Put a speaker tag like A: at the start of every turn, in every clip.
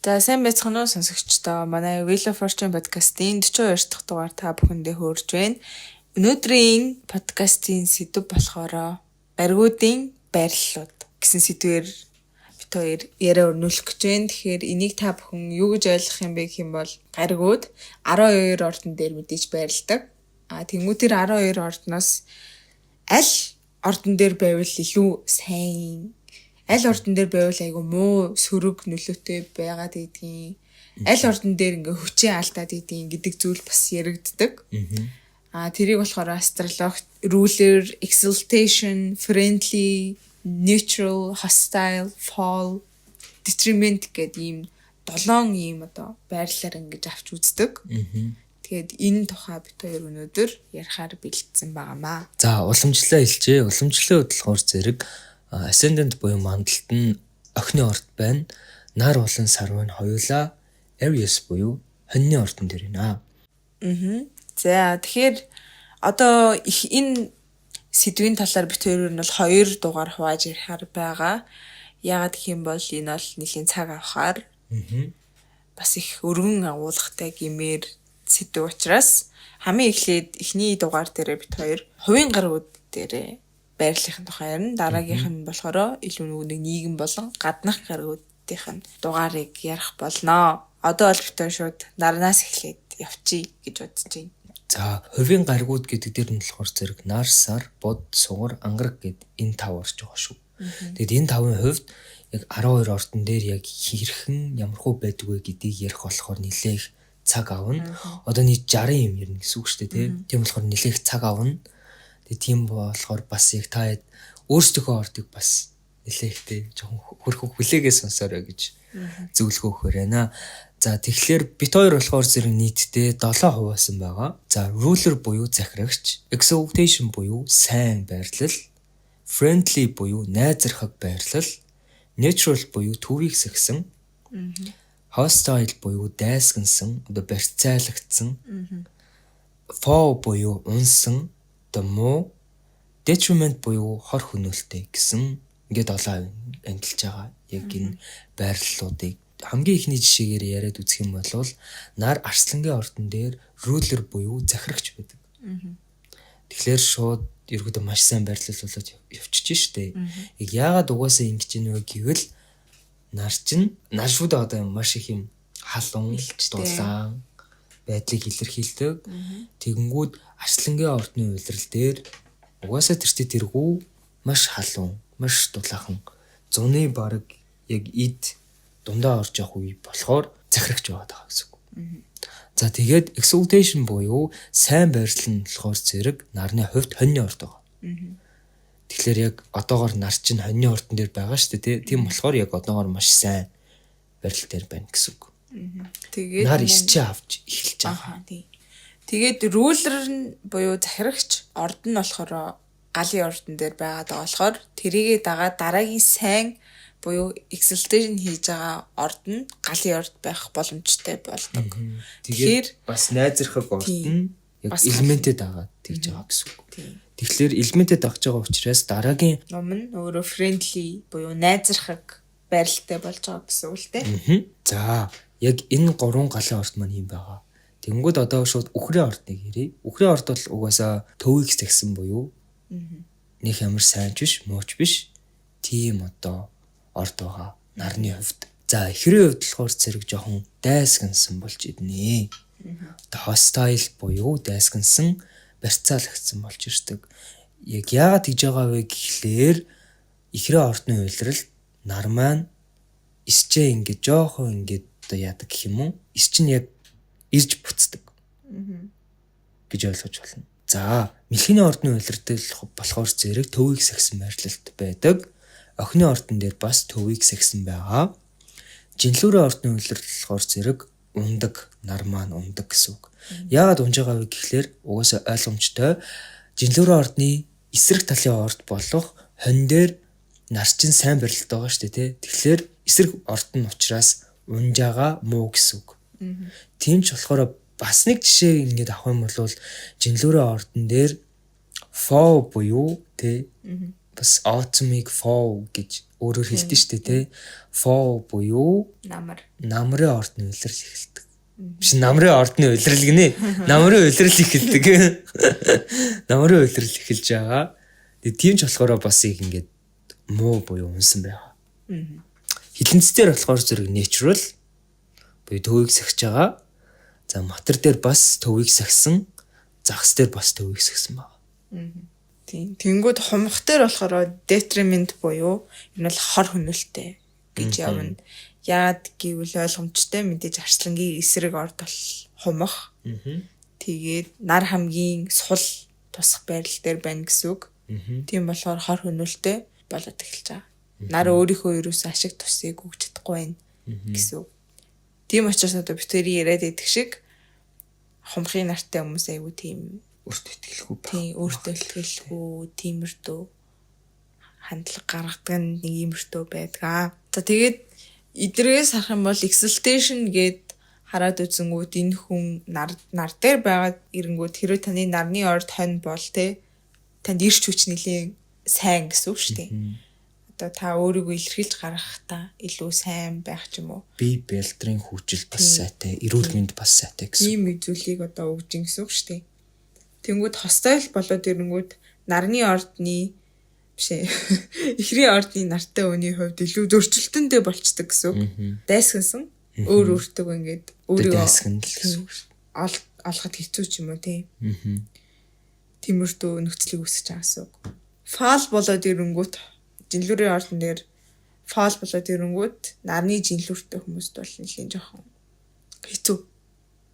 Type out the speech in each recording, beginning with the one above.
A: За сайн байцгаана уу сонсогчдоо. Манай Wheel of Fortune podcast-ийн 42 дахь дугаар та бүхэндээ хүрж байна. Өнөөдрийн подкастын сэдэв болохоор баригуудын байрлалууд гэсэн сэдвээр бид хоёр яриа өрнүүлэх гэж байна. Тэгэхээр энийг та бүхэн юу гэж ойлгох юм бэ гэх юм бол баригууд 12 ордон дээр мэдээж байрладаг. Тэнгүү тэр 12 ордноос аль ордон дээр байвал илүү сайн, аль ордон дээр байвал айгу муу сөрөг нөлөөтэй байгаад идэгин, аль ордон дээр ингээ хүчээ алдаад идэгин гэдэг зүйл бас яригддаг. Тэрийг болохоор astrology, ruler, exaltation, friendly, neutral, hostile, fall, detriment гэдэг ийм 7 ийм одоо байрлалаар ингэж авч үздэг. Тэгээд энэ тухай бид хоёр өнөөдөр ярихаар бэлдсэн байнамаа.
B: За уламжлалаа хэлжээ. Уламжлалын хөдөлгөөр зэрэг ascendant буюу мандалт нь охины орд байна. Нар болон сарвын хоёулаа Aries буюу хоньны ордон дээр байна.
A: За тэгэхээр одоо их энэ сэдвийн талаар бид хоёр нь бол 2 дугаар хувааж ярихаар байгаа. Яагаад гэх юм бол энэ бол нэлийн цаг авахаар бас их өргөн агуулгатай гэмээр сэдв учраас хамгийн эхлээд эхний дугаар дээр бид хоёр хувийн гаргууд дээр байрлалын тухай ярина. Дараагийнх нь болохоор илүү нэг нийгэм болон гаднах гаргуудын дугаарыг ярих болно. Одоо бол бид шууд нарнаас эхлээд явчих гэж бодож байна.
B: За хувийн гаргууд гэдэг дээр нь болохоор зэрэг нар, сар, бод, сугар, ангараг гэд энэ 5 орж байгаа шүү. Тэгэд энэ 5-ын хувьд яг 12 ордон дээр яг хэрхэн ямархуу байдаг вэ гэдгийг ярих болохоор нэлээх цаг авна. Одоо нэг 60 юм ярина гэсэн үг шүү дээ, тийм болохоор нэлээх цаг авна. Тэгээ тийм болохоор бас яг та өөрсдийнхөө ордыг бас нэлээхтэй жоохон хөрхөх хүлээгээ сонсоорой гэж зөвлөгөө өгөхөр байна. За тэгэхээр бит хоёр болохоор зэрэг нийтдээ 7 хуваасан байгаа. За ruler буюу захирагч, exaltation буюу сайн байрлал, friendly буюу найзархаг байрлал, neutral буюу төвийг сахисан, hostile буюу дайсгансан, одоо барьцаалагдсан, fall буюу унсан, муу, detriment буюу хор хөнөөлтэй гэсэн ингээд 7 ангилж байгаа. Яг энэ байрлалуудыг хамгийн ихний жишээгээр яриад үзэх юм бол нар арслангийн ордон дээр ruler буюу захирагч байдаг. Тэгэхээр шууд ерөөдөө маш сайн байрлал болоод явчихж штэ. Яг яагаад угаасаа ингэж ийнэ вэ гэвэл нар шууд одоо маш их юм халуун, дулаан байдлыг илэрхийлдэг. Тэгэнгүүт арслангийн ордны улирал дээр угаасаа тэргүү маш халуун, маш дулаахан зуны бараг яг ид дундаа орж явах үе болохоор захирагч байгаад байгаа гэсэн үг. За тэгээд exaltation буюу сайн байрлал нь болохоор зэрэг нарны хувьд хоньны орд байгаа. Тэгэхээр яг одоогоор нар чинь хоньны ордон дээр байгаа шүү дээ, тийм болохоор яг одоогоор маш сайн байрлал дээр байна гэсэн үг. Тэгээд нар исчээ авч эхэлж байгаа.
A: Тэгээд ruler нь буюу захирагч орд нь болохоор галын ордон дээр байгаад байгаа болохоор тэрийгээ дагаад дараагийн сайн буюу exaltation хийж байгаа орд нь галын орд байх боломжтой болдог. Тэгэхээр
B: бас найзархаг орд нь яг элементэд дагаад тэгж байгаа гэсэн үг. Тэгэхээр элементэд дагж байгаа учраас дараагийн
A: ном нь өөрөө friendly буюу найзархаг байрлалтай болж байгаа гэсэн үг л дээ.
B: За яг энэ 3 галын орд маань юм байгаа. Тэнгүүд одоо шууд үхрийн ордыг ярив. Үхрийн орд бол угаасаа төвийг загсан буюу нэг ямар сайн ч биш, мууч биш. Тийм одоо орд байгаа нарны хувьд. За ихрийн хувьд болохоор зэрэг жоохон дайсгансан болж иднэ. Одоо hostile буюу дайсгансан, барьцаалагдсан болж ирдэг. Яг яагаад гэж байгаа вэ гэхлээр ихрийн ордны улирал нар маань исчээ ингээд жоохон ингээд одоо яадаг гэх юм уу? Ис чинь яг ирж буцдаг гэж ойлгож байна. За мэлхийний ордны улирал болохоор зэрэг төвийг сахисан байрлалд байдаг. Охины ордон дээр бас төвийг сахисан байгаа. Жинлүүрийн ордны улирал болохоор зэрэг ундаг, нар маань ундаг гэсэн үг. Яагаад унж байгаа вэ гэхлээр угаасаа ойлгомжтой жинлүүрийн ордны эсрэг талын орд болох хонь дээр нар чинь сайн барилт байгаа шүү дээ, тэгэхээр эсрэг орд нь учраас унж байгаа муу гэсэн үг. Тийм ч болохоор бас нэг жишээ ингээд авах юм бол жинлүүрийн ордон дээр fall буюу бас autumn-ыг fall гэж өөрөөр хэлдэг шүү дээ, тий. Fall буюу намрын ордны улирал эхэлдэг. Биш намрын ордны улирал гинэ. Намрын улирал эхэлдэг. Намрын улирал эхэлж байгаа. Тэгээ тийм ч болохоор бас их ингээд муу буюу унсан байгаа. Хилэнцээр болохоор зэрэг natural буюу төвийг сахиж байгаа. За матер дээр бас төвийг сахисан, загас дээр бас төвийг сахисан байна.
A: Тийм. Тэнгүүд хумх дээр болохоор detriment буюу энэ бол хор хөнөөлтэй гэж явна. Яад гэвэл ойлгомжтой мэдээж арслангийн эсрэг орд бол хумх. Тэгээд нар хамгийн сул тусах байрал дээр байна гэсэн үг. Тийм болохоор хор хөнөөлтэй болоод эхэлж байгаа. Нар өөрийнхөө ерөөсөө ашиг тусыг өгч чадахгүй байна гэсэн үг. Тийм учраас одоо битүүри яриад идэх шиг хумхын нартай хүмүүс айгүй тийм
B: Өөртөө итгэлгүй байна.
A: Тийм, өөртөө итгэлгүй, тиймэрдүү хандлага гаргадаг нэг иймэрдүү байдаг. За тэгээд эдрээс харах юм бол exaltation гэд хараад үзэнгүүт энэ хүн нар дээр байгаа ирэнгүүт хэрэв таны нарны орд хонь бол танд ирч хүч нэлийн сайн гэсэн үг шүү дээ. Одоо та өөрийгөө илэрхийлж гаргахтаа илүү сайн байх ч юм уу.
B: Би бэлтрийн хүчил бас сайтай, эрүүл мэнд бас сайтай гэсэн.
A: Ийм үзүүлгийг одоо өгж ин гэсэн үг шүү дээ. Тэнгүүд хостайл болоод ирэнгүүт нарны ордны бишээ ихрийн ордны нартай өний хувьд илүү зөрчилтөндөө болцдог гэсэн үг. Дайсгансан өөр өөртөө ингээд өөрийгөө олоход хэцүү ч юм уу тийм. Тиймэрдүү нөхцөлийг үүсгэж байгаа гэсэн үг. Фал болоод ирэнгүүт жинлүүрийн ордон дээр фал болоод ирэнгүүт нарны жинлүүртэй хүмүүст бол нэлийн жоохон хэцүү.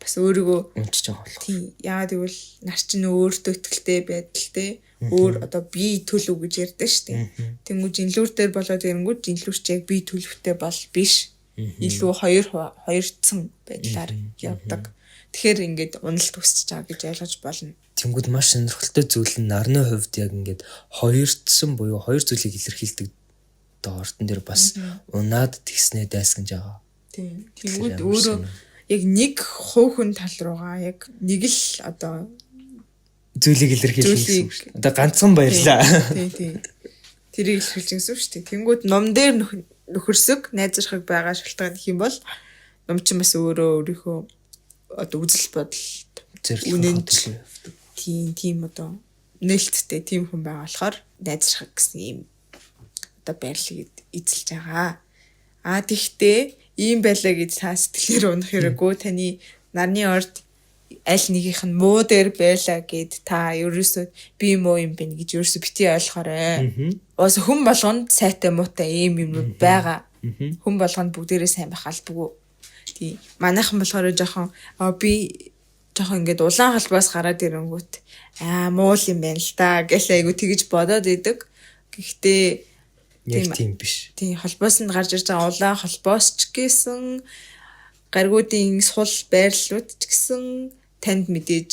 A: Бас өөрийгөө
B: унтж байгаа болох.
A: Тийм. Яагаад гэвэл нар чинь өөртөө итгэлтэй байдалтай өөр одоо би төлөв гэж ярьдаа штэ. Тэнгүү жинлүүр дээр болоод ирэнгүүт жинлүүрч яг би төлөвтэй бол биш. Илүү хоёрцсан байдлаар явдаг. Тэгэхээр ингээд уналт үсэж байгаа гэж ойлгож болно.
B: Тэнгүүд маш сонирхолтой зүйл нь нарны хувьд яг ингээд хоёрцсан буюу хоёр зүйлийг илэрхийлдэг ордон дээр бас унаад тэгснээ дайсгаж байгаа.
A: Тийм. Тэнгүүд өөрөө яг нэг хөөхөн тал руугаа яг нэг л одоо
B: зүйлийг илэрхийлэх гэсэн үг шүү дээ. Одоо ганцхан баярлаа.
A: Тийм. Тэрийг илэрхийлж гэсэн үг шүү дээ. Тэнгүүд ном дээр нөхөрсөг найзрахыг байгаа шалтгаан гэх юм бол ном чинь бас өөрийнхөө одоо үзэл бодолд үнэнд тийм одоо нээлттэй тийм хүн байгаа болохоор найзрахыг гэсэн юм одоо байрлалыг эзэлж байгаа. Тэгтээ ийм байлаа гэж та сэтгэлээр унах хэрэггүй. Таны нарны орд аль нэгийнх нь муу дээр байлаа гэд та ерөөсөө би муу юм бэ гэж ерөөсөө бити ойлгохоорой. Уус хүн болгонд сайтай муутай ийм юмнууд байгаа. Хүн болгонд бүгдээрээ сайн байх албагүй. Тийм. Манайхан болохоор жоохон би жоохон ингээд улаан халбаас гараад ирэнгүүт муу юм байна л да гэл айгу тэгж бодоод идэг. Гэхдээ
B: яг тийм биш.
A: Тийм холбоос нь гарч ирж байгаа улаан холбоос ч гэсэн гаргуудын сул байрлалууд ч гэсэн танд мэдээж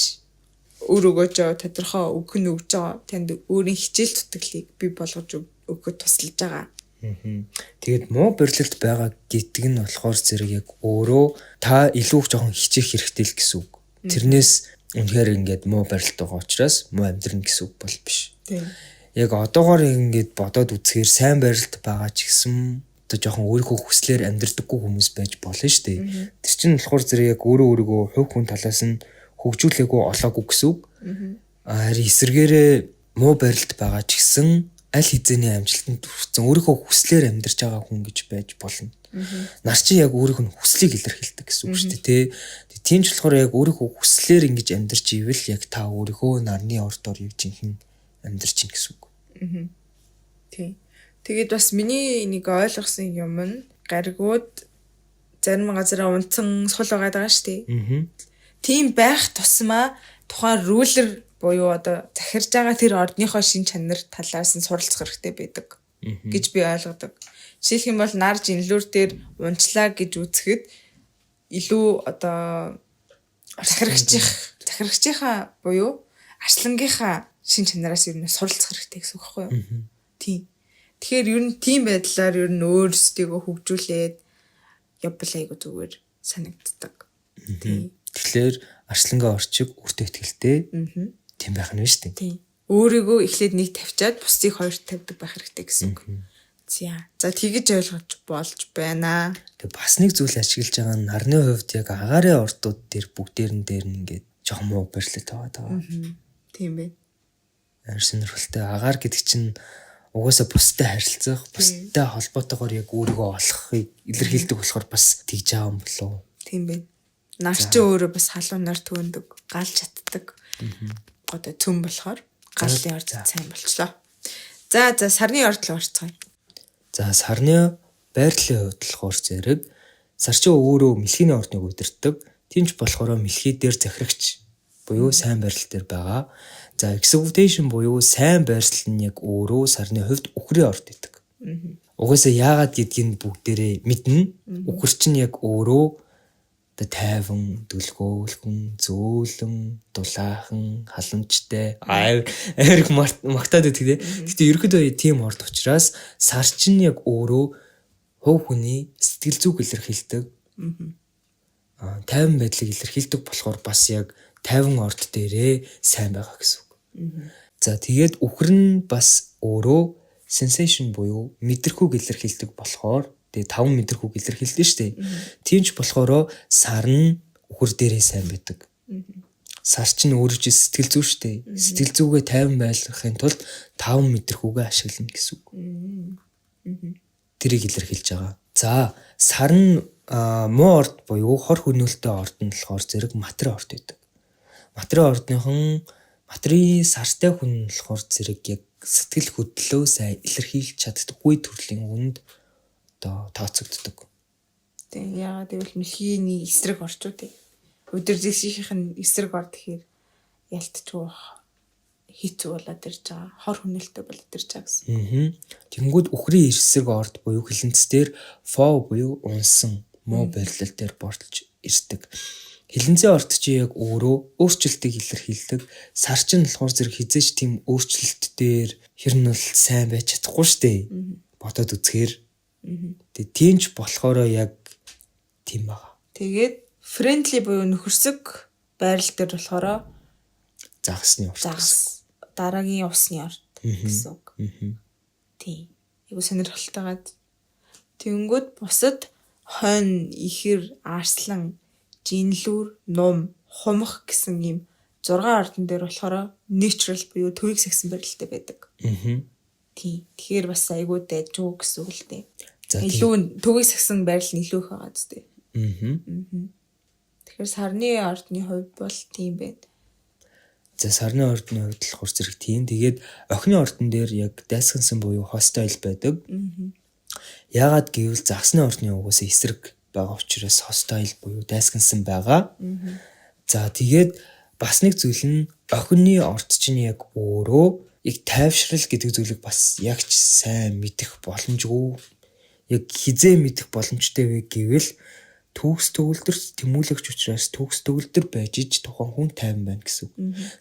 A: өөрөөгөө тодорхой үг нь өгж байгаа. Танд өөрийн хичээл зүтгэлийг бий болгож өгөхөд тусалж байгаа.
B: Тэгээд муу барилалд байгаа гэдэг нь болохоор зэрэг яг өөрөө та илүү их жоохон хичээх хэрэгтэй л гэсэн үг. Тэрнээс үнэхээр ингээд муу барилалд байгаа учраас муу амьдрна гэсэн үг бол биш.
A: Тийм.
B: Яг одоогоор ингээд бодоод үзэхээр сайн барилд байгаа ч гэсэн одоо жоохон өөрийнхөө хүслээр амьдрдаггүй хүмүүс байж болно шүү дээ. Тэр чинь болохоор зэрэг яг өөрийгөө хувь хүн талаас нь хөгжүүлээгүй олоогүй гэсэн үг. Харин эсвэргээрээ муу барилд байгаа ч гэсэн аль хэзээний амжилтанд хүрсэн өөрийнхөө хүслээр амьдарч байгаа хүн гэж байж болно. Нар чи яг өөрийнх нь хүслийг илэрхийлдэг гэсэн үг шүү дээ. Тийм ч болохоор яг өөрийнхөө хүслээр ингэж амьдарч ивэл яг та өөрийнхөө нарны ордоор яг жинхэнэ амьдарч ийн гэсэн үг.
A: Тийм. Тэгээд бас миний нэг ойлгосон юм нь гаригууд зарим газараа унтсан сул байгаа шүү дээ. Тийм байх тусмаа тухайн рулер буюу одоо захирж байгаа тэр ордныхоо шин чанар талаас нь суралцах хэрэгтэй байдаг гэж би ойлгодог. Жишээлх юм бол нар жинлүүр дээр унчлаа гэж үзэхэд илүү одоо захирагчийнхаа буюу арслангийнхаа шин чанараас ер нь суралцах хэрэгтэй гэсэн үг байхгүй юу? Тийм. Тэгэхээр ер нь тийм байдлаар ер нь өөрсдийгөө хөгжүүлээд явбал айгу зүгээр санагддаг. Тийм.
B: Тэгэхээр арслангаа орчиг өөртөө ихтэй тийм байх нь шүү дээ.
A: Тийм. өөрийгөө эхлээд нэг тавьчаад бусдыг хоёрт тавьдаг байх хэрэгтэй гэсэн үг. За тэгэж ойлгож болж байна.
B: Тэг бас нэг зүйл ашиглаж байгаа нь нарны хувьд яг агаарын ордууд дээр бүгдээрн дээр нь ингээд жоохон муу барилт байгаа.
A: Тийм бэ.
B: Амар сонирхолтой. Агаар гэдэг чинь угаасаа бусдад харилцах, бусдад холбоотойгоор яг өөрийгөө олохыг илэрхийлдэг болохоор бас тэгж байгаа юм болов.
A: Тийм бэ. Нар чи өөрөө бас халуунаар төөндөг, галж чаддаг. Одоо цөм болохоор галлын орд сайн болчлоо. За сарны орд руу орцгоё.
B: За сарны байрлалын хувьд болохоор зэрэг сар чи өөрөө мэлхийний ордныг удирддаг. Тинч болохоор мэлхий дээр захирагч буюу сайн байрлал дээр байгаа. За execution буюу сайн байрлал нь яг өөрөө сарны хувьд үхрийн орд гэдэг. Угаасаа яагаад гэдгийг бүгдээрээ мэднэ. Үхэр чинь яг өөрөө тайван, дүлгөөлгөн, зөөлөн, дулаахан, халамжтай, айрх магтаад байдаг тийм. Гэтэ ерөөдөө тийм орд учраас сар чинь яг өөрөө хувь хүний сэтгэл зүг илэрхийлдэг. Тайван байдлыг илэрхийлдэг болохоор бас яг тайван орд дээрээ сайн байгаа гэсэн үг. За тэгээд үхэр нь бас өөрөө sensation буюу мэдрэхүйг илэрхийлдэг болохоор тэгээ 5 мэдрэхүйг илэрхийлдэг шүү дээ. Тиймч болохоор сар нь үхэр дээрээ сайн байдаг. Сар чинь өөрөө ч сэтгэл зүй шүү дээ. Сэтгэл зүгээ тайван байлгахын тулд 5 мэдрэхүйгээ ашиглана гэсэн үг. Тэрийг илэрхийлж байгаа. За сар нь муу орд буюу хор хөнөөлтөй орд нь болохоор зэрэг матрын орд байдаг. Матрын ордныхон матрын сартай хүн болохоор зэрэг яг сэтгэл хөдлөлөө сайн илэрхийлж чаддаггүй төрлийн үнд одоо тооцогддог.
A: Тэгээ яагаад гэвэл мэлхийний эсрэг орчуу тий. Өдөр зэсгийнх нь эсрэг орд гэхээр ялтчгүй хийцүү болоод ирж байгаа. Хор хөнөөлтөй болоод ирж байгаа гэсэн.
B: Тэнгүүд үхрийн эсрэг орд буюу хилэнцээр фоо буюу унсан муу байрлал дээр бордолж ирдэг. Хилэнцээ орд чи яг өөрөө өөрчлөлтийг илэрхийлдэг. Сар чинь болохоор зэрэг хизээч тийм өөрчлөлт дээр хэр нь бол сайн байж чадахгүй штэ. Бодоод үзэхээр. Тэгээ тиймч болохоор яг тийм байгаа.
A: Тэгээд friendly буюу нөхөрсөг байрал дээр болохоор
B: загасны орд.
A: Дараагийн усны орд гэсэн үг. Тийм. Айгу сонирхолтойгаад. Тэнгүүд бусад хонь, ихэр, арслан, жинлүүр, нум, хумх гэсэн ийм 6 ордон дээр болохоор natural буюу төвийг сагсан байралтай байдаг. Тийм. Тэгэхээр бас айгуу дайжгүй гэсэн үг л дээ. Илүү төвийг сагсан байрал нь илүү их байгаа зү. Тэгэхээр сарны ордны хувьд бол тийм байна.
B: За сарны ордны хувьд болохоор зэрэг тийм. Тэгээд охины ордон дээр яг дайсгансан буюу hostile байдаг. Яагаад гэвэл загсны ордны угаас эсрэг байгаа учраас hostile буюу дайсгансан байгаа. За тэгээд бас нэг зүйл нь охины орд чинь яг өөрөө яг тайвшрал гэдэг зүйлийг бас яг ч сайн мэдэх боломжгүй. Яг хизээ мэдэх боломжтой вэ гэвэл төгс төгөлдөр тэмүүлэгч учраас төгс төгөлдөр байж иж тухайн хүн тайван байна гэсэн үг.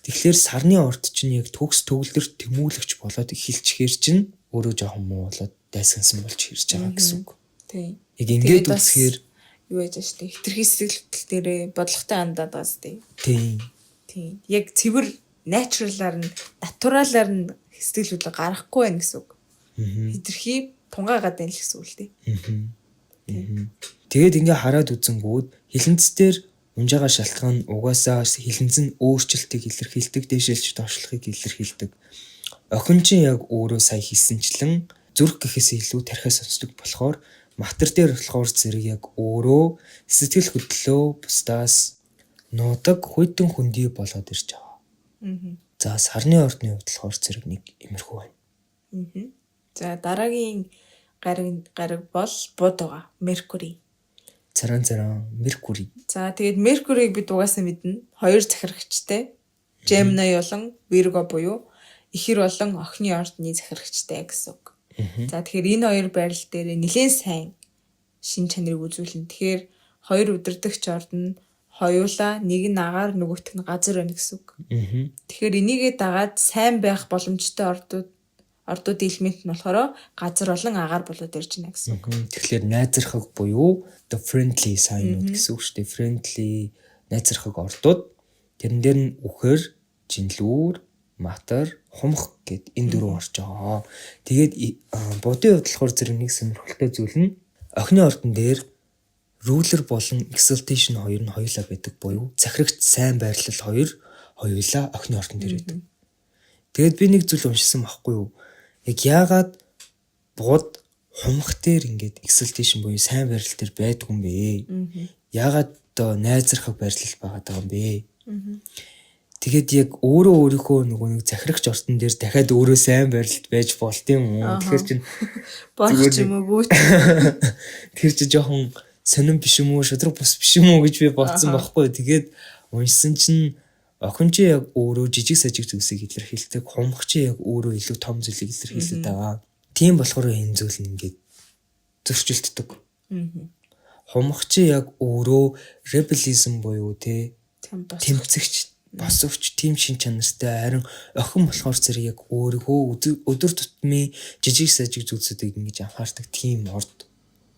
B: Тэгэхээр сарны орд чинь яг төгс төгөлдөр тэмүүлэгч болоод эхэлчихээр чинь өөрөө жоохон муу болоод дайсгансан болж ирж байгаа гэсэн үг.
A: Тийм.
B: Яг ингээд үзэхээр
A: юу яаж штэ хитрхи сэтгэл хөдлөл дээрээ бодлоготой хандаад байгаа зү.
B: Тийм.
A: Тийм. Яг цэвэр натуралаар нь натуралаар нь сэтгэл хөдлөл гаргахгүй байх гэсэн үг. Хитрхи тунгаагаад байна л гэсэн үг л дээ.
B: Тэгээд ингээ хараад үзэнгүүд хилэнцээр унж байгаа шалтгаан нь угаасаа хилэнц нь өөрчлөлтийг илэрхийлдэг, дээшээлж доошлохыг илэрхийлдэг. Охин чинь яг өөрөө сая хийсэнчлэн зүрх гэхээс илүү тархиа сонсдог болохоор матер дээр болохоор зэрэг яг өөрөө сэтгэл хөдлөлөө бусдаас нуудаг хүйтэн хүндий болоод ирж байгаа. За сарны ордны хувьд болохоор зэрэг нэг имерхүү байна.
A: За дараагийн гариг бол бод байгаа. Меркури.
B: Царан Меркури.
A: За тэгээд Меркурийг бид угаасаа мэднэ. 2 захирагчтай. Gemini болон Virgo буюу ихэр болон охины ордны захирагчтай гэсэн үг. За тэгэхээр энэ хоёр байрал дээр нэлээд сайн шин чанарыг үзүүлнэ. Тэгэхээр хоёр удирдагч орд нь хоёулаа нэг нь агаар нөгөөх нь газар байна гэсэн үг. Тэгэхээр энийгээ дагаад сайн байх боломжтой ордууд элемент нь болохоор газар болон агаар болоод ирж байна гэсэн үг.
B: Тэгэхээр найзархаг буюу the friendly sign-ууд гэсэн үг шүү дээ. Friendly найзархаг ордууд тэрэн дээр нь үхэр, жинлүүр, матер, хумх гэд энэ дөрөв орж байгаа. Тэгээд будын хувьд болохоор зэрэг нэг сонирхолтой зүйл нь охины ордон дээр ruler болон exaltation хоёр нь хоёулаа байдаг буюу захирагч сайн байрлал хоёр хоёулаа охины ордон дээр байдаг. Тэгээд би нэг зүйл уншсан байхгүй юу? Яг яагаад бод хумх дээр ингээд exaltation буюу сайн байрлал дээр байдгүй юм бэ? Яагаад одоо найзрахаг байрлал байгаа юм бэ? Тэгээд яг өөрийнхөө нөгөө нэг захирагч ордон дээр дахиад өөрөө сайн байрлалд байж болт юм уу? Тэгэхээр чин
A: болох юм уу?
B: Тэр чи жоохон сонирн биш юм уу? Шудраг бус биш юм уу гэж би бодсон байхгүй. Тэгээд уншсан чинь охин чи яг өөрөө жижиг сажиг зүйлсийг илэрхийлдэг. Хумх чи яг өөрөө илүү том зүйлийг илэрхийлдэг байгаа. Тийм болохоор энэ зүйл нь ингээд зөрчилддөг. Хумх чи яг өөрөө rebellism буюу тэмцэгч босовч тийм шин чанартай харин охин болохоор зэрэг яг өөрийнхөө өдөр тутмын жижиг сажиг зүйлсүүдийг ингэж анхаардаг тийм орд.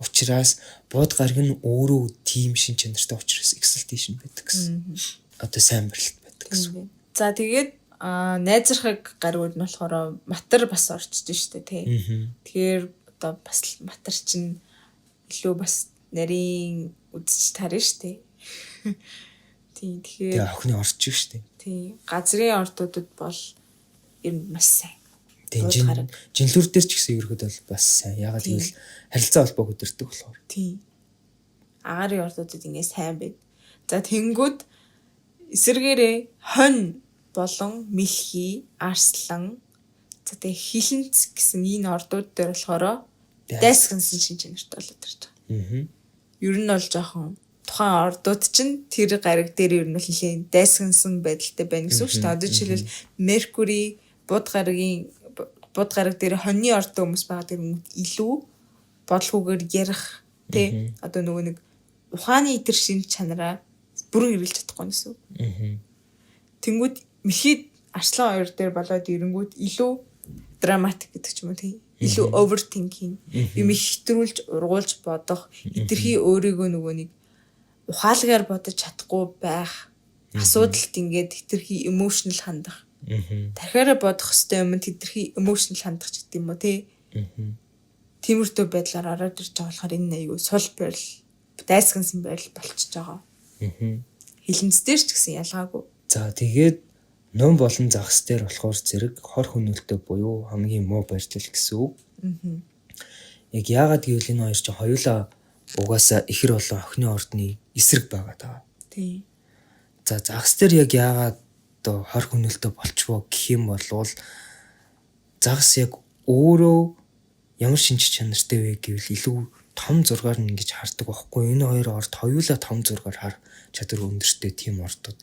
B: Учираас бод гараг нь өөрөө тийм шин чанартай учраас exaltation байдаг гэсэн. Одоо сайн барилт байдаг гэсэн.
A: За тэгээд найзрахаг гаргууд нь болохоор матер бас орчиж штэ тий. Тэгэхээр одоо бас матер чинь илүү бас нарийн үдч тарна штэ. Тийм тэгэхээр
B: охины орчих штэ.
A: Тийм газрын ордуудад бол ер нь маш сайн.
B: Тийм жинлүр дээр ч гэсэн ерөөд бол бас сайн. Ягаад гэвэл харилцаа холбоог өдөртөг болохоор.
A: Тийм. Агарын ордуудад ингэ сайн байд. За тэнгүүд эсэргээрээ хонь болон мэлхий, арслан за тэг хилэнц гэсэн энэ ордууд дээр болохоор дайсгансан шин чанартай болоод ирж байгаа. Ер нь бол жоохон тухайн ордууд чинь тэр гариг дээр ер нь нэлээд дайсгансан байдалтай байна гэсэн үг шүү дээ. Одоо жишээлбэл Меркури бод гараг дээр хоньны ордоо хүмүүс байгаа тэр хүмүүс илүү бодлогоор ярих тий одоо нөгөө нэг ухааны итэр шин чанараа бүрэн эргэлж чадахгүй гэсэн үг. Тэнгүүд мэлхий арслан хоёр дээр болоод ирэнгүүд илүү драматик гэдэг ч юм уу тий. Илүү overthinking юм хэтрүүлж ургуулж бодох итэрхий өөрийгөө нөгөө нэг ухаалгаар бодож чадахгүй байх асуудалд ингээд хитрхи emotional хандах. Тархиараа бодох хэвээр юм хитрхи emotional хандах ч гэдэг юм уу тий. Тиймэрхүү байдлаар ороод ирж байгаа болохоор энэ аюу сул байл дайсгансан байл болчихж байгаа. Хилэнцдэр ч гэсэн ялгаагүй.
B: За тэгээд ном болон загас дээр болохоор зэрэг хор хөнөөлтөй буюу хамгийн муу барьжил гэсэн үг. Яг яагаад гэвэл энэ хоёр ч хоёулаа угаасаа ихэр болон охины ордны эсрэг байгаа даа.
A: Тий.
B: За загас дээр яг яагаад одоо хор хөнөөлтөй болчихвоо гэх юм бол загас яг өөрөө ямар шинж чанартай вэ гэвэл илүү том зургаар нь ингэж хардаг байхгүй. Энэ хоёр орд хоёулаа том зургаар хар чадвар өндөртэй тийм ордууд.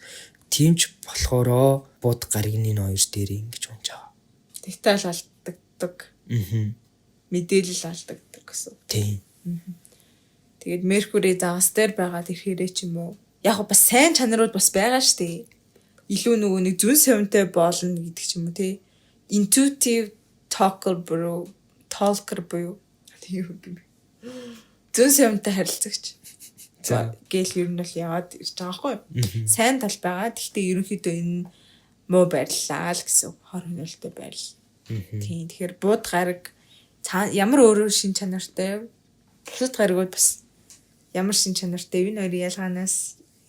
B: Тимч болохоро бод гаригны хоёр дээр ингэж унж байгаа.
A: Деталь алдагддаг. Мэдээлэл алдагддаг гэсэн.
B: Тийм.
A: Тэгээд Меркури загас дээр байгаад ирэхээрээ ч юм уу. Яг бас сайн чанарууд бас байгаа шүү дээ. Илүү нөгөө нэг зүн совинтой болно гэдэг ч юм уу тий. Intuitive talker буюу тийм юм. Зүн совинтой харилцагч. За гэл ер нь бол яваад ирж байгаа байхгүй юу? Сайн тал байгаа. Гэхдээ ерөнхийдөө энэ муу байрлаа л гэсэн хор хөнөөлтөй байл. Тийм. Тэгэхээр бууд гараг ямар өөрөөр шин чанартай бусад гаригуд бас ямар шин чанартай энэ хоёрын ялгаанаас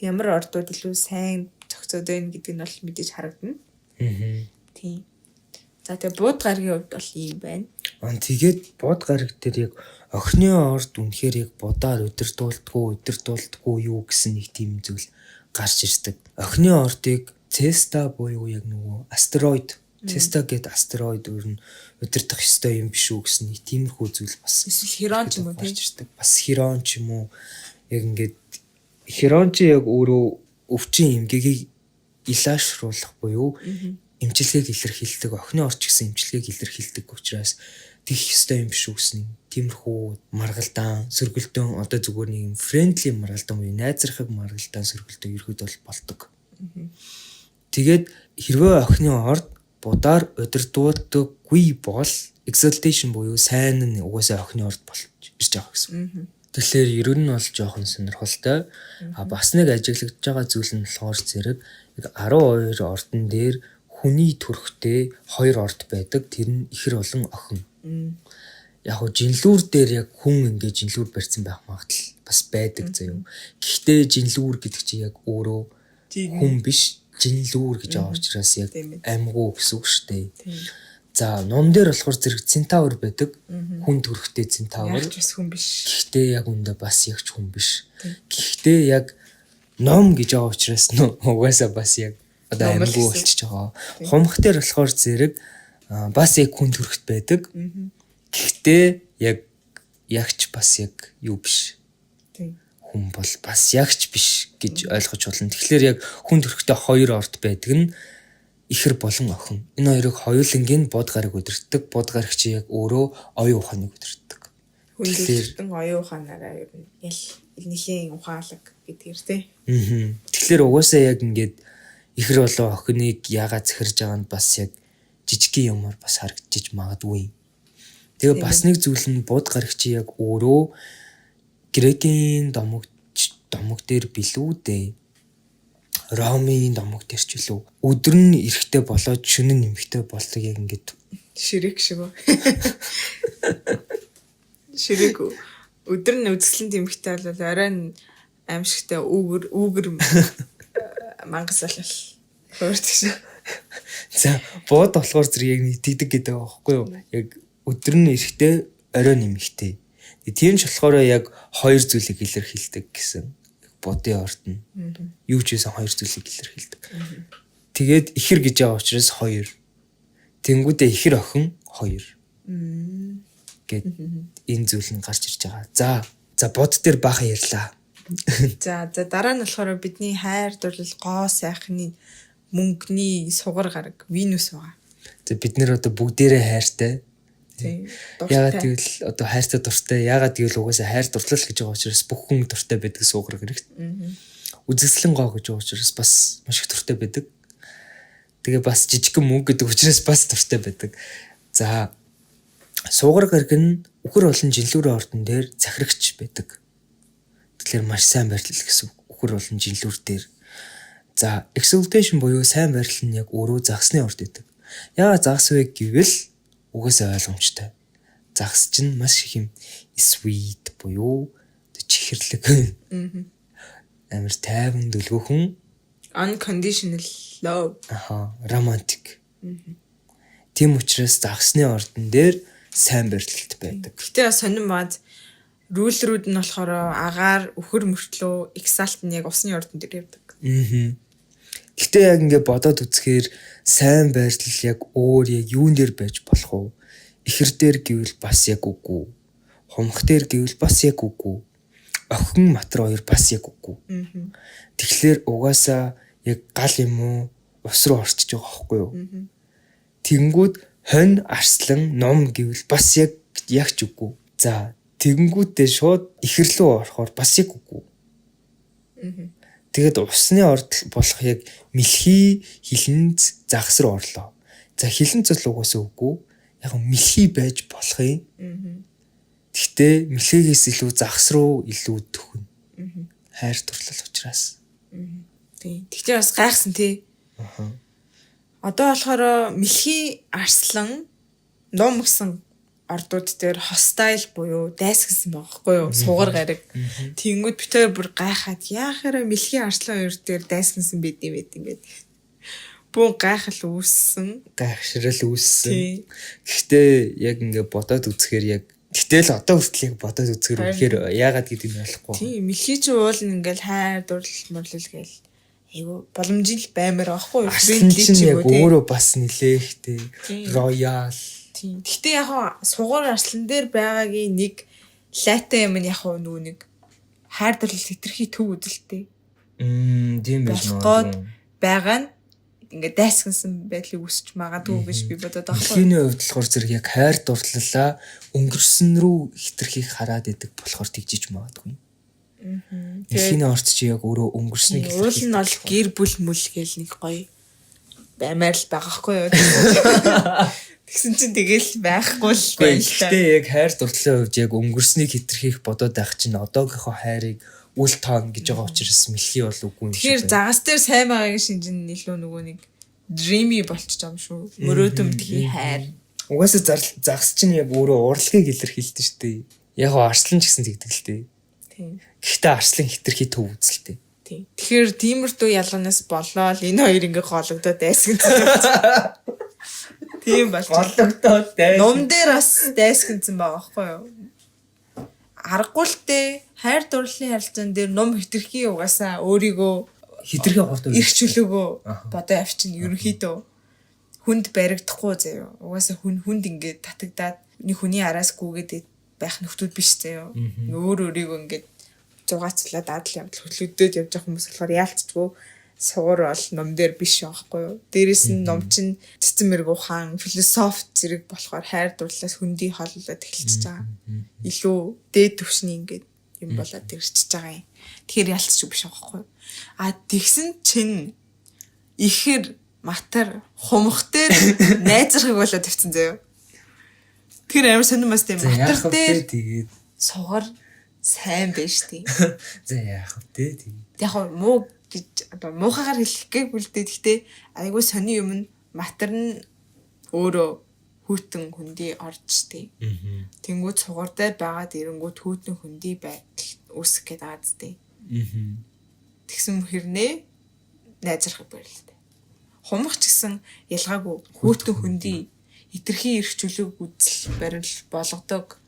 A: ямар ордууд илүү сайн зохицоод байна гэдэг нь бол мэдээж харагдана. Тийм. За тэгээ бууд гарагийн хувьд бол ийм байна.
B: Тэгээд бууд гараг дээр яг охины орд үнэхээр яг будаар өдөртүүлдэггүй юу гэсэн нэг тийм зүйл гарч ирдэг. Охины ордыг Цеста буюу яг нөгөө астероид Цеста гэдэг астероид өөр нь өдөртөх ёстой юм биш үү гэсэн нэг тиймэрхүү зүйл бас
A: эсвэл Херон ч юм уу
B: тийм бас Херон ч юм уу яг ингээд Херон ч яг өөрөө өвчин эмгэгийг илаашруулах буюу эмчилгээг илэрхийлдэг охины орч гэсэн эмчилгээг илэрхийлдэг учраас тийх ёстой юм биш үү гэсэн тиймэрхүү маргалдаан сөргөлдөөн одоо зүгээр нэг юм friendly маргалдаан буюу найзрахаг маргалдаан сөргөлдөөн ерөөд бол болдог. Тэгээд хэрвээ охины орд будаар удирдуулдаггүй бол exaltation буюу сайн нь угаасаа охины орд болж ирж байгаа гэсэн. Тэгэхээр ер нь бол жоохон сонирхолтой. Бас нэг ажиглагдж байгаа зүйл нь болохоор зэрэг 12 ордон дээр хүний төрхтэй хоёр орд байдаг. Тэр нь ихэр болон охин. Яг хөө жинлүүр дээр яг хүн ингээ жинлүүр барьсан байх магадлал бас байдаг заяа. Гэхдээ жинлүүр гэдэг чинь яг өөрөө хүн биш, жинлүүр гэж байгаа учраас яг амьгуу гэсэн үг шүү дээ. За ном дээр болохоор зэрэг центавр байдаг. Хүн төрхтэй центавр.
A: Яг ч бас хүн биш.
B: Гэхдээ яг үндэ бас ягч хүн биш. Гэхдээ яг ном гэж байгаа учраас угаасаа бас яг одоо амьгуу болчихж байгаа. Хумх дээр болохоор зэрэг бас яг хүн төрхт байдаг. Гэхдээ яг ягч бас яг юу биш. Хүн бол бас ягч биш гэж ойлгож болно. Тэгэхээр яг хүн төрхтэй хоёр орд байдаг нь ихэр болон охин. Энэ хоёрыг хоёулангийн бод гараг өдөртдөг. Бод гараг чи яг өөрөө оюун ухааныг өдөртдөг.
A: Хүндэлтэн оюун ухаанаараа ер нь ял нэлийн ухаалаг гэдгээр тий.
B: Тэгэхээр угаасаа яг ингээд ихэр болон охиныг яагаад захирж байгаа нь бас яг жижигхэн юмар бас харагдчих магадгүй. Тэгээ бас нэг зүйл нь бод гарагч яг өөрөө грекийн домог дээр билүү дээ. Ромын домог дээр ч билүү. Өдөр нь эрэхтэй болоод шөнө нь нэмэхтэй болдог яг ингээд
A: ширэг шиг үү. Ширэг өдөр нь үзэсгэлэн тэмхтэй бол орой нь аимшигтай үүгэр мангас болол хуурдаг шиг.
B: За бод болохоор зэрэг яг нэг тэгдэг гэдэг байгаа байхгүй юу? Яг өдөр нь эрэхтэй орой нэмэхтэй. Тийм ч болохоор яг хоёр зүйлийг илэрхийлдэг гэсэн. Бодын орд нь. Юу ч гэсэн хоёр зүйлийг илэрхийлдэг. Тэгээд ихэр гэж байгаа учраас хоёр. Тэнгүүдээ ихэр охин хоёр. Гэт энэ зүйл нь гарч ирж байгаа. За бод дээр баахан ярьлаа.
A: За дараа нь болохоор бидний хайр дурлал гоо сайхны мөнгөний сугар гараг Винус байгаа.
B: За бид нэр одоо бүгдээрээ хайртай.
A: Тийм.
B: Ягаад гэвэл одоо хайртай дуртай. Ягаад гэвэл угаасаа хайр дурлал гэж байгаа учраас бүх хүн дуртай байдаг суугар гэрэгт. Үзэсгэлэн гоо гэж байгаа учраас бас маш их дуртай байдаг. Тэгээ бас жижигхэн мөнгө гэдэг учраас бас дуртай байдаг. За суугар гэрэг нь үхэр болон жинлүүрийн ордон дээр захирагч байдаг. Тэгэхээр маш сайн байрлал гэсэн үхэр болон жинлүүр дээр. За exaltation буюу сайн байрлал нь яг өөрөө загсны орд байдаг. Яагаад загс вэ гэвэл угаасаа ойлгомжтой. Загс чинь маш их юм sweet буюу чихэрлэг. Амар тайван дүлгөөхөн
A: unconditional love.
B: Романтик. Тийм учраас загсны ордон дээр сайн байрлалт байдаг.
A: Гэтэ сонирн баад рүүлрүүд нь болохоор агаар өхөр мөртлөө exalt нь яг усны ордон дээр явдаг.
B: Гэтэ яг ингээ бодоод үзэхээр сайн байрлал яг өөр яг юун дээр байж болох вэ? Ихэр дээр гэвэл бас яг үгүй. Хумх дээр гэвэл бас яг үгүй. Охин матар хоёр бас яг үгүй. Тэгэхээр угаасаа яг гал юм уу ус руу орчиж байгаа байхгүй юу? Тэнгүүд хонь арслан ном гэвэл бас яг ч үгүй. За тэгэнгүүтээ шууд ихэр лөө орохоор бас яг үгүй. Тэгээд усны орд болох яг мэлхий хилэнц загас руу орлоо. За хилэнц л угаасаа үгүй. Яг мэлхий байж болох юм. Гэхдээ мэлхийгээс илүү загас руу илүү төхөн. Хайр дурлал учраас.
A: Тийм. Тэгтээ бас гайхсан тий. Одоо болохоор мэлхий арслан ном гэсэн ордууд дээр hostile буюу дайсгсан байгаа хгүй юу? Сугар гараг. Тэнгүүд битээр бүр гайхаад яахаараа мэлхий арслан хоёр дээр дайсгсан байд юм ингээд. Бүүн гайхал үүссэн.
B: Гайхшрал үүссэн. Гэхдээ яг ингээ бодоод үзэхээр яг гэтэл одоо хүртэл яг бодоод үзэхээр үнэхээр яагаад гэдгийг нь ойлгохгүй.
A: Тийм, мэлхий чи уул ингээл хайр дурлал мөрлөл гээл айгу боломжтой баймаар байхгүй юу?
B: Friendly ч яг өөрөө бас нилээхтэй. Royal.
A: Тийм. Гэхдээ яг сугар арслан дээр байгаагийн нэг латэ юм нь яг нөгөө нэг хайр дурлал хэтэрхий төв үзэлтэй.
B: Тийм байж
A: магадгүй. Байгаа нь ингээд дайсгансан байдлыг үсч магадгүй гэж би бодоод байгаа.
B: Мэлхийний хувьд болохоор зэрэг яг хайр дурлалаа өнгөрсөн рүү хэтэрхийг хараад идэг болохоор тэгжиж магадгүй. Мэлхийний орц чи яг өөрөө өнгөрснийг
A: хэлэх. Уул нь бол гэр бүл мүл гээл нэг гоё баймаар л байгаа хгүй юу. Тэгсэн чинь тэгэл байхгүй л байна л та.
B: Гэхдээ яг хайр дурлалын хувьд яг өнгөрснийг хэтэрхийх бодоод байх чинь одоогийнхоо хайрыг үл тоон гэж байгаа учраас мэлхий бол үгүй юм шиг.
A: Тэгэхээр загас дээр сайн байгаагийн шинж нь илүү нөгөө нэг dreamy болчих юм шүү. Мөрөөдөмтгий хайр.
B: Угаасаа загас чинь яг өөрөө урлагийг илэрхийлдэг шүү дээ. Яг арслан ч гэсэн тэгдэг л дээ.
A: Тийм.
B: Гэхдээ арслан хитрхи төв үзэлтэй.
A: Тийм. Тэгэхээр тиймэрдүү ялганаас болоод энэ хоёр ингээ гологдоод дайсгэн. Тийм болж
B: Гологдоод дайс.
A: ном дээр бас дайсгэнсэн байгаа байхгүй юу? Аргагүй л дээ. Хайр дурлалын харилцаан дээр ном хитрхи угаасаа өөрийгөө
B: Хитрхи горд
A: ирчүүлээгөө бодоо авчин ерөнхийдөө хүнд баригдахгүй заяа. Угаасаа хүнд ингээд татагдаад нэг хүний араас гүгээд байх нөхдүүд биш заяа. Өөр өөрийгөө ингээд зугаацлаад адал явдал хөдлөдөд явж байгаа хүмүүс болохоор яалтчгүй сугар бол ном дээр биш байхгүй юу. Дээрээс нь ном чинь цэцэн мэрэг ухаан философи зэрэг болохоор хайр дурлалаас хөндий холлоод эхэлчихэж байгаа. Илүү дээд түвшний ингээд юм болоод ирчихэж байгаа юм. Тэгэхээр яалтчгүй биш байхгүй юу. А тэгсэн чинь ихэр матар хумх дээр найзрахыг болоод тавьсан заяа. Тэр амар сонирн бас тийм матар дээр
B: тэгээд
A: сугар сайн байж тээ.
B: за яах вэ тэгээд.
A: Яг муу гэж одоо муухагаар хэлэхгүй бүлдээ. Гэхдээ айгүй сони юм нь матар нь өөрөө хүйтэн хүндий орж тээ. Тэнгүүд сугар дээр байгаад ирэнгүүд хүйтэн хүндий байдал үүсэх гээд байгаа зү. Тэгсэн хэрнээ найзрахыг барилтай. Хумх ч гэсэн ялгаагүй хүйтэн хүндий хитрхи ирхчүүлэг үзэл барил болгодог.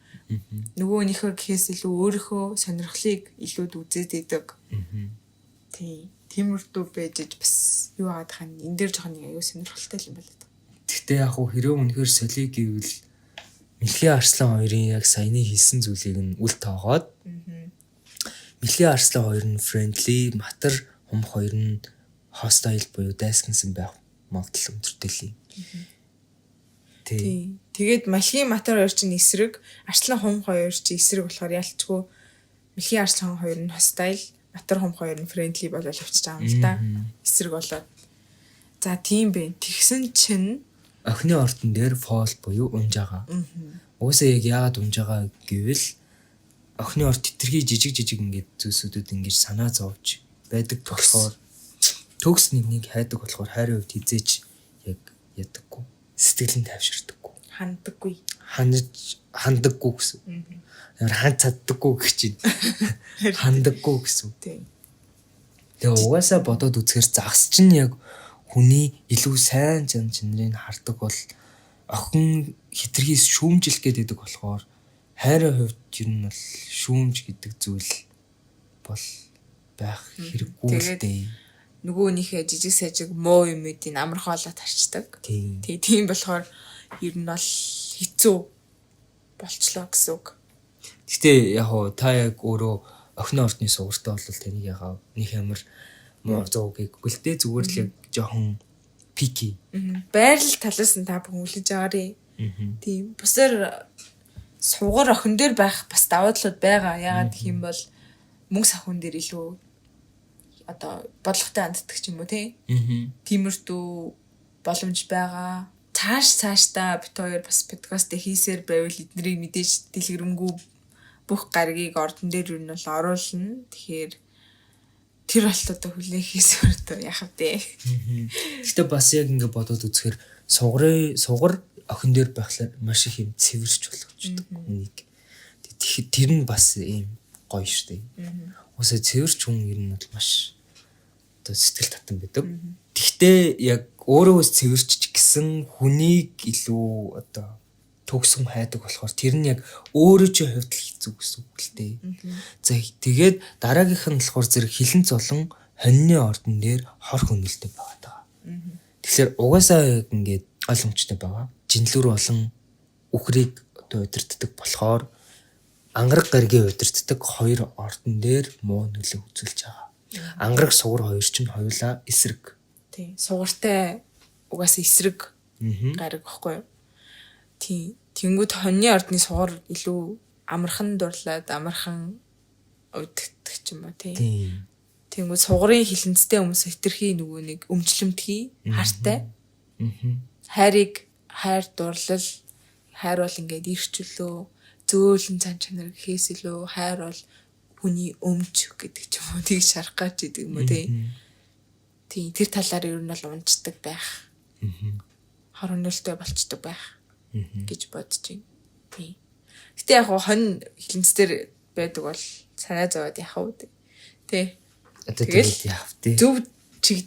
A: Нөгөөнийхөө гэхээс илүү өөрийнхөө сонирхлыг илүүд үзээд идэг. Тиймэрдүү байж бас юу аваад хань энэ дээр жоохон аюу сонирхолтой юм байна.
B: Гэхдээ яг хөө хэрэв үнэхээр солиг гэвэл Мэлхий Арслан хоёрын яг саяны хэлсэн зүйлийг нь үл тоогоод Мэлхий Арслан хоёр нь friendly, матар хумх хоёр нь hostile буюу дайсгансан байх магадлал өндөртэй л.
A: Тэгээд Мэлхий матар хоёр чинь эсрэг, Арслан хумх хоёр чинь эсрэг болохоор ялчгүй Мэлхий Арслан хоёр нь hostile, матар хумх хоёр нь friendly болоод явчихж байгаа юм л да. Эсрэг болоод. За тийм бэ. Тэгсэн чинь
B: охины ортон дээр fall буюу унж байгаа. Уусаа яг яагаад унж байгаа гэвэл охины орт тэтэрхий жижиг ингээд зүйлсүүдэд ингэж санаа зовж байдаг болохоор төгс нэгнийг хайдаг болохоор хайрын хувьд хизээч яг ядаггүй. Сэтгэл нь тайвширдаггүй. Хандаггүй гэсэн. Ямар ханд цаддаггүй гэх чинь. Хандаггүй гэсэн. Тэгээ угаасаа бодоод үзэхэр загас чинь яг хүний илүү сайн зан чанарыг хардаг бол охин хитрхийс шүүмжлэх гэдэг болохоор хайрын хувьд ер нь бол шүүмж гэдэг зүйл бол байх хэрэггүй л дээ.
A: Нөгөөнийхөө жижиг сажиг муу юмудыг амархаалаад харчдаг. Тийм болохоор ер нь бол хэцүү болчлоо гэсэн үг.
B: Гэтэ яг хоо та яг өөрөө охины ортны сугартаа бол таныг ягаа нэг ямар муу зов гэхгүй л дээ. Зүгээр л яг жоохон пики.
A: Байрлал талаас нь та бүхэн үлээж байгаарэ. Тийм. Бусаар сугар охин дээр байх бас даваа талууд байгаа. Яагаад гэх юм бол мөнгө сахун дээр илүү одоо бодлоготой ханддаг ч юм уу тий. Тиймэрдүү боломж байгаа. Цаашдаа бит хоёр бас подкаст хийсээр байвал эднийг мэдээж дэлгэрэнгүй бүх гаргийг ордон дээр юу нь бол оруулна. Тэгэхээр тэр болтоо хүлээхээс өөртөө яах вэ?
B: Гэтэ бас яг ингэ бодоод үзэхээр сугар охин дээр байхлаар маш их юм цэвэрч болгочдөг хүнийг. Тэгэхээр тэр нь бас ийм гоё штэ. Уусаа цэвэрч хүн ер нь бол маш одоо сэтгэл татан байдаг. Гэхдээ яг өөрөө цэвэрч гэсэн хүнийг илүү одоо төгсөн хайдаг болохоор тэр нь яг өөрөө ч хувьд хэцүү гэсэн үг л дээ. За тэгээд дараагийнх нь болохоор зэрэг хилэн золон хоньны ордон дээр хор хөнөлтэй байгаа. Тэгэхээр угаасаа яг ингээд ойлгомжтой байгаа. Жинлүүр болон үхрийг одоо удирддаг болохоор ангараг гаргийн удирддаг хоёр ордон дээр муу нөлөө үзүүлж байгаа. Ангараг сугар хоёр ч нь хоёулаа эсрэг.
A: Тийм. Сугартай угаасаа эсрэг гараг баггүй юу? Тийм. Тэнгүүд хоньны ордны сугар илүү амархан дурлаад амархан удирддаг ч юм уу тийм. Тэнгүүд сугарын хилэнцтэй хүмүүс хитрхи нөгөө нэг өмчлөмтгий хартай. Хайр дурлал хайр бол ингээд ирчүүлөө зөөлөн цан чанар гэхээс илүү хайр бол хүний өмч гэдэг ч юм уу тийг шарах гэж идэг юм уу тийм тэр талаар ер нь бол унцдаг байх Хор хөнөөлтэй болчдөг байх гэж бодож байна. Тийм. Гэтэ яг хонь хилэнцээр байдаг бол санаа зовоод яах вэ? Тэ.
B: Тэгээд яав тий.
A: Зөв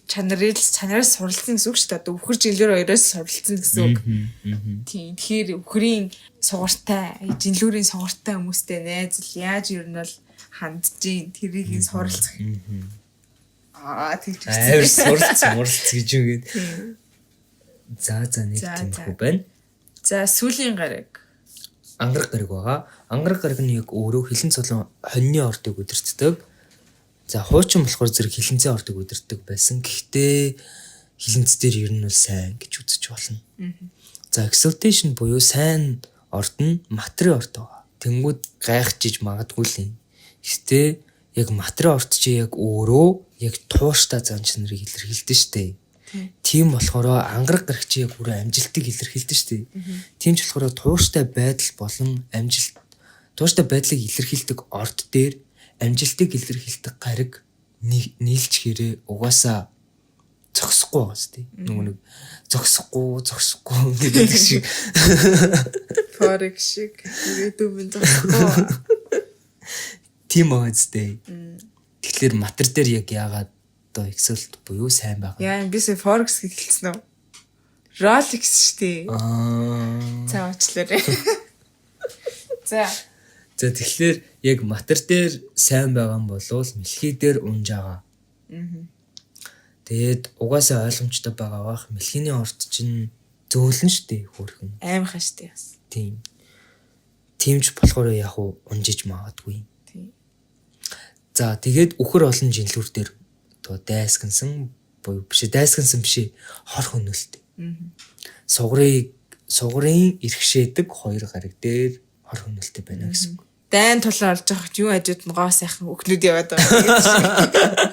A: чанараас суралцсан гэсэн үг шүү дээ. Одоо үхэр жилээр хоёроос суралцсан гэсэн үг. Тийм. Тэгэхээр үхрийн сугартай, жилүүрийн сугартай хүмүүстэй найзал яаж ер нь бол хандж гин тэрийг суралцах. Тэгж
B: суралц гэж үгээд. За нэг тийм хөө байна.
A: За сүүлийн гараг.
B: Ангараг гараг байгаа. Ангараг гараг нь яг өөрөө хилэн цолон хоньны ордыг удирддаг. За хуучин болохоор зэрэг хилэнцээ ордыг удирддаг байсан. Гэхдээ хилэнц дээр ер нь бол сайн гэж үзэж болно. За exaltation буюу сайн орд нь материйн орд байгаа. Тэнгүүд гайхчиж магадгүй л юм. Гэхдээ яг материйн орд чи яг өөрөө яг тууштай зан чанарыг илэрхийлдэг штэ. Тийм болохоор ангараг гараг чи яг өөрөө амжилтыг илэрхийлдэг штэ. Тийм ч болохоор тууштай байдал болон амжилт тууштай байдлыг илэрхийлдэг орд дээр амжилтыг илэрхийлдэг гараг нийлж хэрэг угаасаа зогсохгүй байгаа штэ. Нөгөө нэг зогсохгүй гэдэг шиг.
A: Форек шиг YouTube-ын зогсохгүй.
B: Тийм байгаа штэ. Тэгэхээр матер дээр яг яагаад одоо Excel буюу сайн байгаа.
A: Яа, бисээ Forex гэж хэлсэн үү? Rolex штэ. За уучлаарай. За
B: тэгэхээр яг матер дээр сайн байгаа юм болов мэлхий дээр унж байгаа. Тэгээд угаасаа ойлгомжтой байгаа бах мэлхийний орд чинь зөөлөн штэ хөөрхөн.
A: Аимхан штэ бас.
B: Тийм. Тимч болохоор яг унжиж магадгүй.
A: Тийм.
B: За тэгээд үхэр олон жинлүүр дээр одоо дайсгансан буюу биш дайсгансан биш хор хөнөөлтэй. Сугрын иргэшээдэг хоёр гараг дээр хор хөнөөлтэй байна гэсэн үг.
A: Дайн тулаа олж явах юу хажууд нь гоо сайхан өкнүүд яваад байгаа.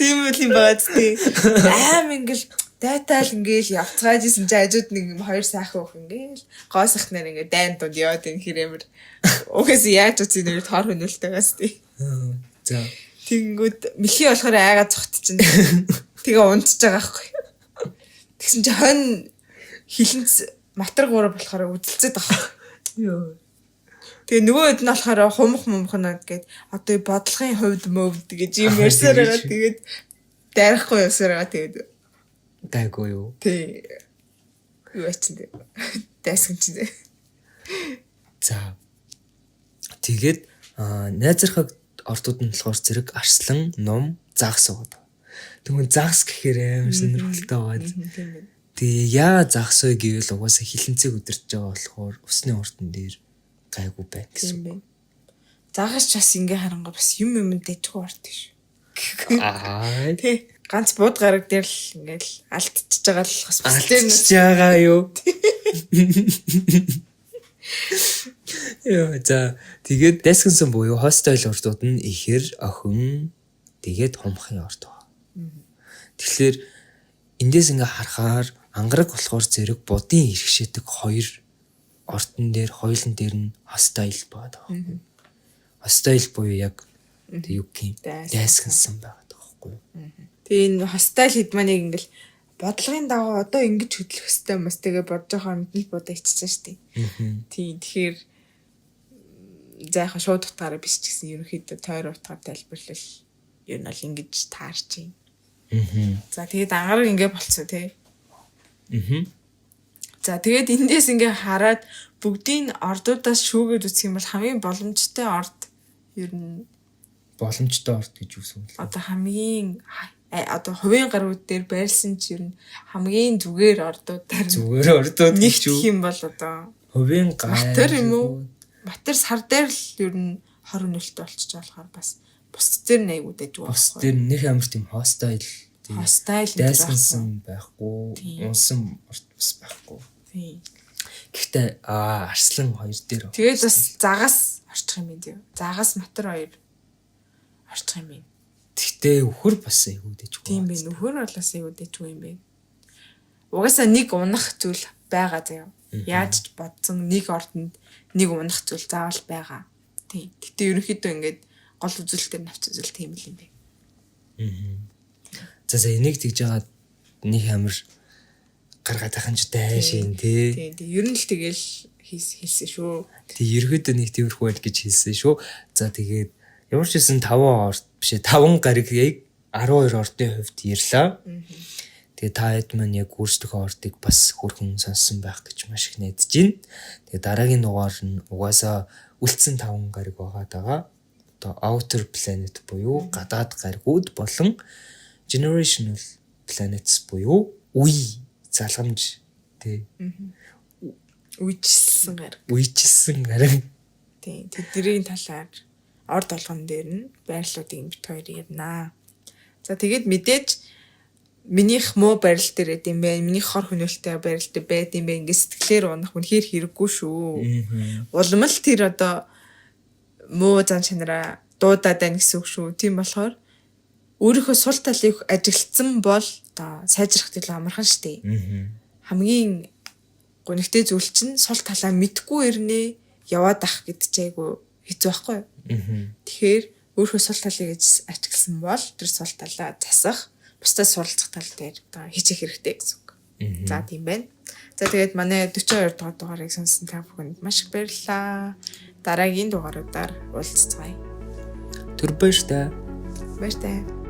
A: Тийм үл юм баад тий. Ингээл дайтаал ингээл явцгаажсэн чи хажууд нэг хоёр сайхан өх ингээл гоо сайхнаар ингээд дайн дунд яваад энэ хэрэмэр угээс яаж үгүй нэг хор хөнөөлтэйгээс тий.
B: За
A: тэгэнгүүт мэлхий болохоор айгаа цогтчихна. Тэгээ унтж байгаа байхгүй. Тэгсэн чи хонь хилэнц матар гурав болохоор үдэлцээд байгаа. Йоо. Тэгээ нөгөө хэд нь болохоор хумх наад гээд одоо бодлогын хувьд мөвд гэж юм ярьсаар байгаа. Тэгээд дайрахгүй явсаар байгаа. Тэгээд
B: дайгүй юу?
A: Тий. Юу ачсан дээ. Дайсан ч дээ.
B: За. Тэгээд найзрахаг ордууд нь болохоор зэрэг арслан, ном, загс байгаа. Тэгвэл загс гэхээр амар сонирхолтой байгаа. Тэгээ яа загс вэ гэвэл угаасаа хилэнцэг өдөрч байгаа болохоор усны ордон дээр гайгүй байна гэсэн.
A: Загас ч бас ингээ харангуй бас юм дэжгүй орд шүү.
B: Тий.
A: Ганц бууд гараг дээр л ингээл алдчихж байгаа л бас
B: алдчихж байгаа юу? Яа за тэгээд дайсгансан буюу хостел ордууд нь ихэр, охин тэгээд хумхын орд байгаа. Тэгэхээр эндээс ингээ харахаар ангараг болохоор зэрэг будын иргэшээдэг хоёр ордон дээр хоёулын дээр нь хостел байгаа. Хостел буюу яг юу гэх юм дайсгансан байгаа байхгүй юу?
A: Тэгээ энэ хостел хэд маныг ингээл бодлогын дагуу одоо ингэж хөдлөх хэрэгтэй юм бас тэгээ бодож байгаа мэднэл бодоо ичсэн шүү дээ. Тийм тэгэхээр заахаа шууд утгаараа биш ч гэсэн ерөнхийдөө тойр утгаар тайлбарлал ер нь бол ингэж таарч юм. За тэгээд ангараг ингээ болцсон тий. За тэгээд эндээс ингээ хараад бүгдийн ордуудаас шүүгээд үсэх юм бол хамгийн боломжтой орд ер нь
B: боломжтой орд гэж үсэн.
A: Одоо хамгийн одоо хувийн гарууд дээр байрлсан ч ер нь хамгийн зүгээр ордуудаар нэг юм бол одоо
B: хувийн
A: матер юм уу? Матер сар дээр л ер нь хор өнөлтөй болчихж болохоор бас бус дээр найгууд ээж байгаа.
B: Бус дээр нэх амар тийм хостел дайсгансан байхгүй, унсан орд бас байхгүй.
A: Тийм.
B: Гэхдээ арслан хоёр дээр.
A: Тэгээд бас загас орчих юм дээ. Загас матер хоёр орчих юм бэ.
B: Гэхдээ өхөр бас айгуудэж байгаа.
A: Тийм бэ. Өхөр бол бас айгуудэж байгаа юм бэ. Угаасаа нэг унах зүйл байгаа заяа. Яаж ч бодсон нэг ордонд нэг унах зүйл заавал байгаа. Тийм. Гэтэ ерөнхийдөө ингээд гол үзүүлэлтээр навч үзэл тийм л юм бэ.
B: За энийг тэгж байгаа нэг амар гаргаад ахын ч дайшин тий.
A: Тийм. Ер нь л тэгэл хийсэн шүү.
B: Тэг ерөөдөө нэг тиймэрхүү байл гэж хэлсэн шүү. За тэгээд ямар ч хэсэн 5 гариг яг 12 ордын хувьд ярьлаа. Тэгээ та хэд маань яг өөрсдийнхөө ордыг бас хөрхөн сонссон байх гэж маш их найдаж байна. Тэгээ дараагийн дугаар нь угаасаа үлдсэн 5 гариг байгаа. Одоо outer planet буюу гадаад гаригууд болон generational planets буюу үе залгамж тий. Үежилсэн гариг.
A: Тийм. Тэдний талаар орд олгон дээр нь байрлалуудын бит хоёр ярина. За тэгээд мэдээж минийх муу байрал дээр байд юм бэ. Минийх хор хөнөөлтэй байрал дээр байд юм бэ. Ингээ сэтгэлээр унах үнэхээр хэрэггүй шүү. Улам л тэр одоо муу зан чанараа дуудаад байна гэсэн үг шүү. Тийм болохоор өөрийнхөө сул талыг ажиглагдсан бол одоо сайжрах төлөө амархан штэ. Хамгийн гонигтэй зүйл чинь сул талаа мэдгүй ирнэ яваад ах гэдэг чи айгу хэцүү байхгүй юу? Тэгэхээр өөрийнхөө сул талыг ажигласан бол тэр сул талаа засах, бусдад суралцах тал дээр одоо хийчих хэрэгтэй гэсэн үг. За тийм байна. За тэгээд манай 42 дугаар дугаарыг сонссон та бүхэнд маш их баярлалаа. Дараагийн дугааруудаар уулзцгаая.
B: Түр баяр та.
A: Баяр та.